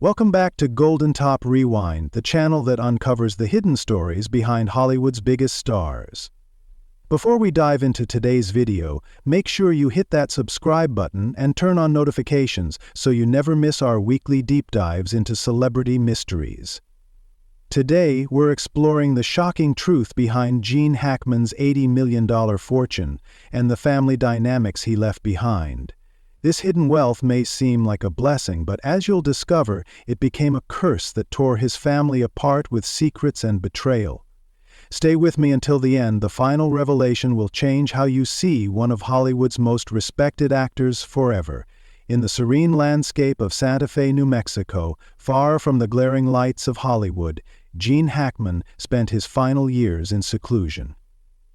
Welcome back to Golden Top Rewind, the channel that uncovers the hidden stories behind Hollywood's biggest stars. Before we dive into today's video, make sure you hit that subscribe button and turn on notifications so you never miss our weekly deep dives into celebrity mysteries. Today, we're exploring the shocking truth behind Gene Hackman's $80 million fortune and the family dynamics he left behind. This hidden wealth may seem like a blessing, but as you'll discover, it became a curse that tore his family apart with secrets and betrayal. Stay with me until the end. The final revelation will change how you see one of Hollywood's most respected actors forever. In the serene landscape of Santa Fe, New Mexico, far from the glaring lights of Hollywood, Gene Hackman spent his final years in seclusion.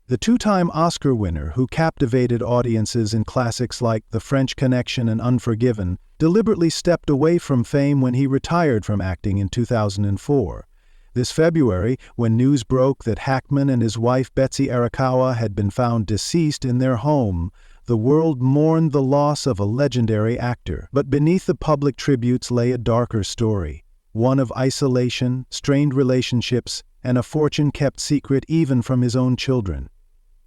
The two-time Oscar winner, who captivated audiences in classics like The French Connection and Unforgiven, deliberately stepped away from fame when he retired from acting in 2004. This February, when news broke that Hackman and his wife Betsy Arakawa had been found deceased in their home, the world mourned the loss of a legendary actor. But beneath the public tributes lay a darker story, one of isolation, strained relationships, and a fortune kept secret even from his own children.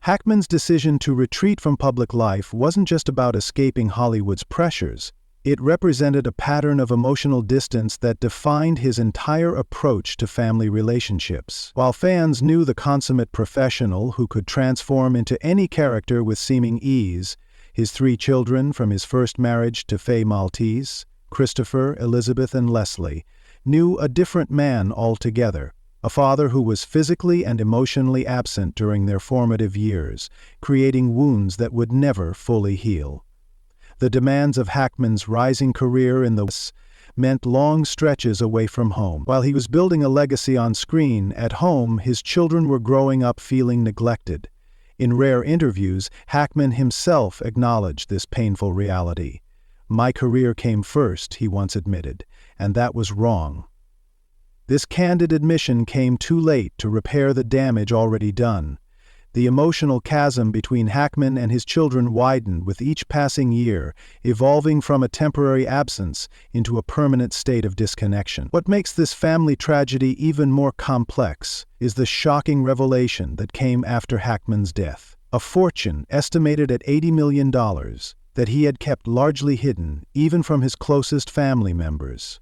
Hackman's decision to retreat from public life wasn't just about escaping Hollywood's pressures. It represented a pattern of emotional distance that defined his entire approach to family relationships. While fans knew the consummate professional who could transform into any character with seeming ease, his three children from his first marriage to Faye Maltese, Christopher, Elizabeth, and Leslie, knew a different man altogether. A father who was physically and emotionally absent during their formative years, creating wounds that would never fully heal. The demands of Hackman's rising career in the West meant long stretches away from home. While he was building a legacy on screen, at home his children were growing up feeling neglected. In rare interviews, Hackman himself acknowledged this painful reality. "My career came first," he once admitted, "and that was wrong." This candid admission came too late to repair the damage already done. The emotional chasm between Hackman and his children widened with each passing year, evolving from a temporary absence into a permanent state of disconnection. What makes this family tragedy even more complex is the shocking revelation that came after Hackman's death. A fortune estimated at $80 million that he had kept largely hidden, even from his closest family members.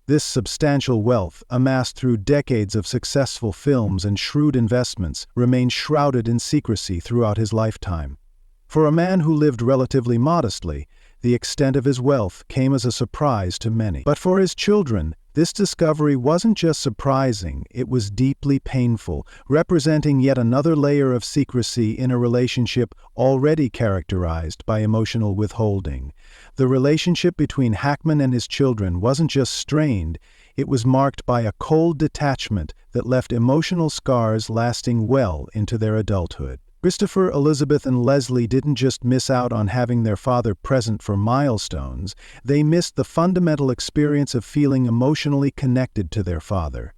This substantial wealth, amassed through decades of successful films and shrewd investments, remained shrouded in secrecy throughout his lifetime. For a man who lived relatively modestly, the extent of his wealth came as a surprise to many. But for his children, this discovery wasn't just surprising, it was deeply painful, representing yet another layer of secrecy in a relationship already characterized by emotional withholding. The relationship between Hackman and his children wasn't just strained, it was marked by a cold detachment that left emotional scars lasting well into their adulthood. Christopher, Elizabeth, and Leslie didn't just miss out on having their father present for milestones, they missed the fundamental experience of feeling emotionally connected to their father.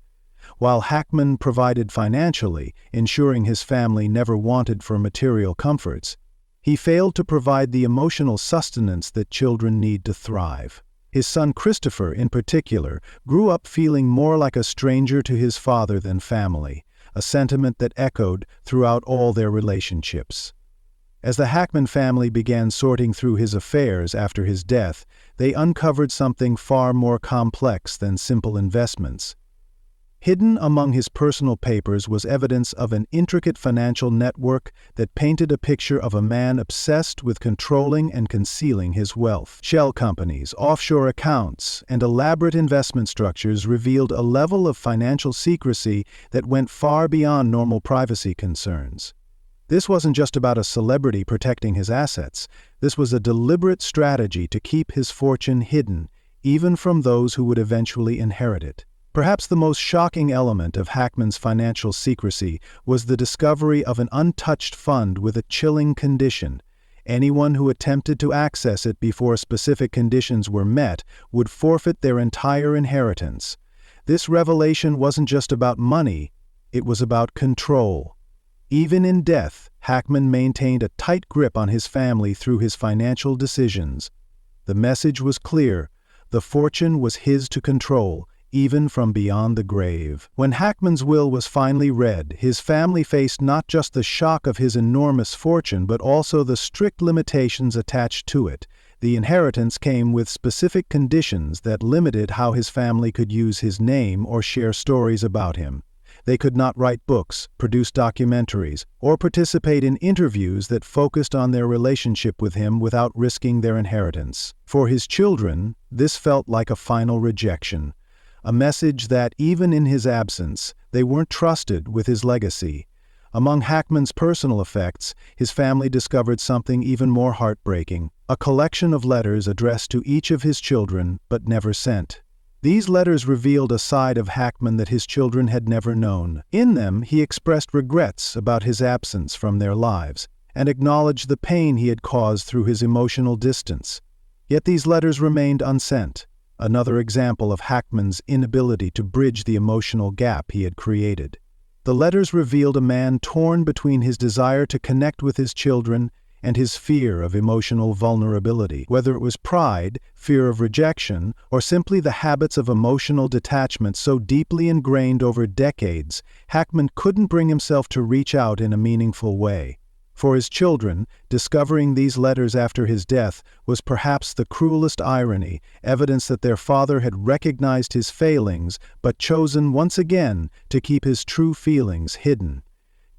While Hackman provided financially, ensuring his family never wanted for material comforts, he failed to provide the emotional sustenance that children need to thrive. His son Christopher, in particular, grew up feeling more like a stranger to his father than family, a sentiment that echoed throughout all their relationships. As the Hackman family began sorting through his affairs after his death, they uncovered something far more complex than simple investments. Hidden among his personal papers was evidence of an intricate financial network that painted a picture of a man obsessed with controlling and concealing his wealth. Shell companies, offshore accounts, and elaborate investment structures revealed a level of financial secrecy that went far beyond normal privacy concerns. This wasn't just about a celebrity protecting his assets. This was a deliberate strategy to keep his fortune hidden, even from those who would eventually inherit it. Perhaps the most shocking element of Hackman's financial secrecy was the discovery of an untouched fund with a chilling condition. Anyone who attempted to access it before specific conditions were met would forfeit their entire inheritance. This revelation wasn't just about money, it was about control. Even in death, Hackman maintained a tight grip on his family through his financial decisions. The message was clear: The fortune was his to control, even from beyond the grave. When Hackman's will was finally read, his family faced not just the shock of his enormous fortune but also the strict limitations attached to it. The inheritance came with specific conditions that limited how his family could use his name or share stories about him. They could not write books, produce documentaries, or participate in interviews that focused on their relationship with him without risking their inheritance. For his children, this felt like a final rejection, a message that, even in his absence, they weren't trusted with his legacy. Among Hackman's personal effects, his family discovered something even more heartbreaking: a collection of letters addressed to each of his children but never sent. These letters revealed a side of Hackman that his children had never known. In them, he expressed regrets about his absence from their lives and acknowledged the pain he had caused through his emotional distance. Yet these letters remained unsent, another example of Hackman's inability to bridge the emotional gap he had created. The letters revealed a man torn between his desire to connect with his children and his fear of emotional vulnerability. Whether it was pride, fear of rejection, or simply the habits of emotional detachment so deeply ingrained over decades, Hackman couldn't bring himself to reach out in a meaningful way. For his children, discovering these letters after his death was perhaps the cruelest irony, evidence that their father had recognized his failings but chosen once again to keep his true feelings hidden.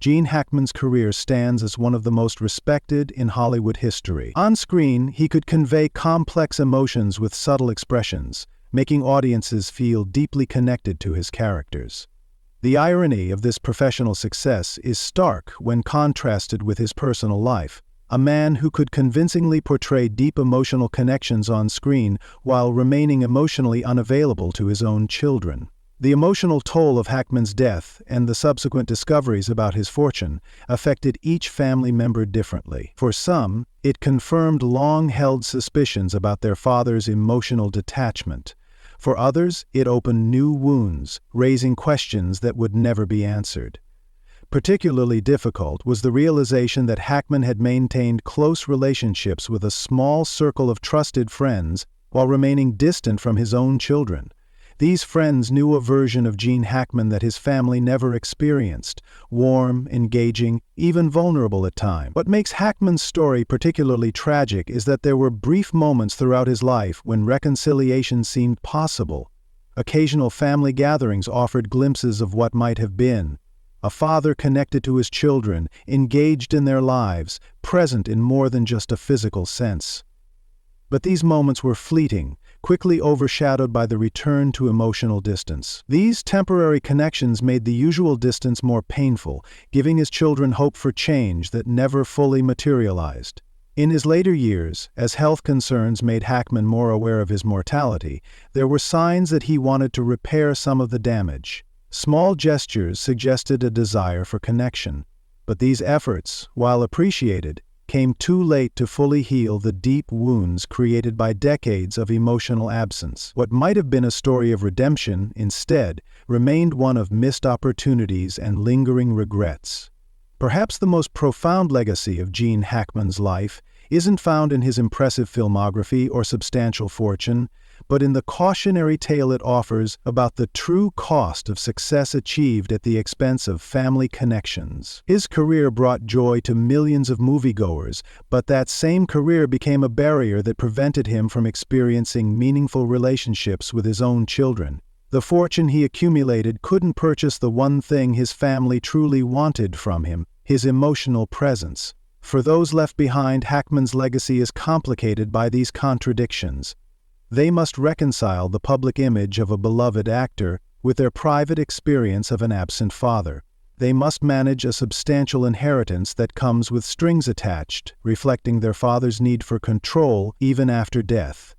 Gene Hackman's career stands as one of the most respected in Hollywood history. On screen, he could convey complex emotions with subtle expressions, making audiences feel deeply connected to his characters. The irony of this professional success is stark when contrasted with his personal life. A man who could convincingly portray deep emotional connections on screen while remaining emotionally unavailable to his own children. The emotional toll of Hackman's death and the subsequent discoveries about his fortune affected each family member differently. For some, it confirmed long-held suspicions about their father's emotional detachment. For others, it opened new wounds, raising questions that would never be answered. Particularly difficult was the realization that Hackman had maintained close relationships with a small circle of trusted friends while remaining distant from his own children. These friends knew a version of Gene Hackman that his family never experienced: warm, engaging, even vulnerable at times. What makes Hackman's story particularly tragic is that there were brief moments throughout his life when reconciliation seemed possible. Occasional family gatherings offered glimpses of what might have been. A father connected to his children, engaged in their lives, present in more than just a physical sense. But these moments were fleeting, quickly overshadowed by the return to emotional distance. These temporary connections made the usual distance more painful, giving his children hope for change that never fully materialized. In his later years, as health concerns made Hackman more aware of his mortality, there were signs that he wanted to repair some of the damage. Small gestures suggested a desire for connection, but these efforts, while appreciated, came too late to fully heal the deep wounds created by decades of emotional absence. What might have been a story of redemption, instead, remained one of missed opportunities and lingering regrets. Perhaps the most profound legacy of Gene Hackman's life isn't found in his impressive filmography or substantial fortune, but in the cautionary tale it offers about the true cost of success achieved at the expense of family connections. His career brought joy to millions of moviegoers, but that same career became a barrier that prevented him from experiencing meaningful relationships with his own children. The fortune he accumulated couldn't purchase the one thing his family truly wanted from him: his emotional presence. For those left behind, Hackman's legacy is complicated by these contradictions. They must reconcile the public image of a beloved actor with their private experience of an absent father. They must manage a substantial inheritance that comes with strings attached, reflecting their father's need for control even after death.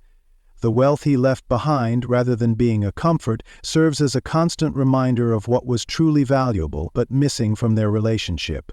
The wealth he left behind, rather than being a comfort, serves as a constant reminder of what was truly valuable but missing from their relationship.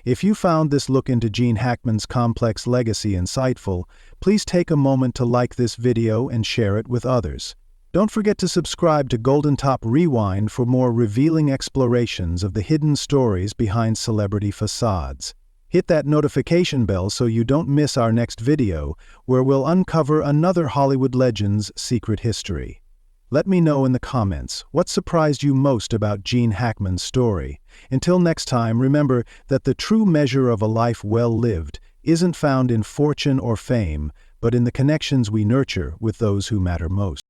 If you found this look into Gene Hackman's complex legacy insightful, please take a moment to like this video and share it with others. Don't forget to subscribe to GoldenTopRewind for more revealing explorations of the hidden stories behind celebrity facades. Hit that notification bell so you don't miss our next video, where we'll uncover another Hollywood legend's secret history. Let me know in the comments what surprised you most about Gene Hackman's story. Until next time, remember that the true measure of a life well lived isn't found in fortune or fame, but in the connections we nurture with those who matter most.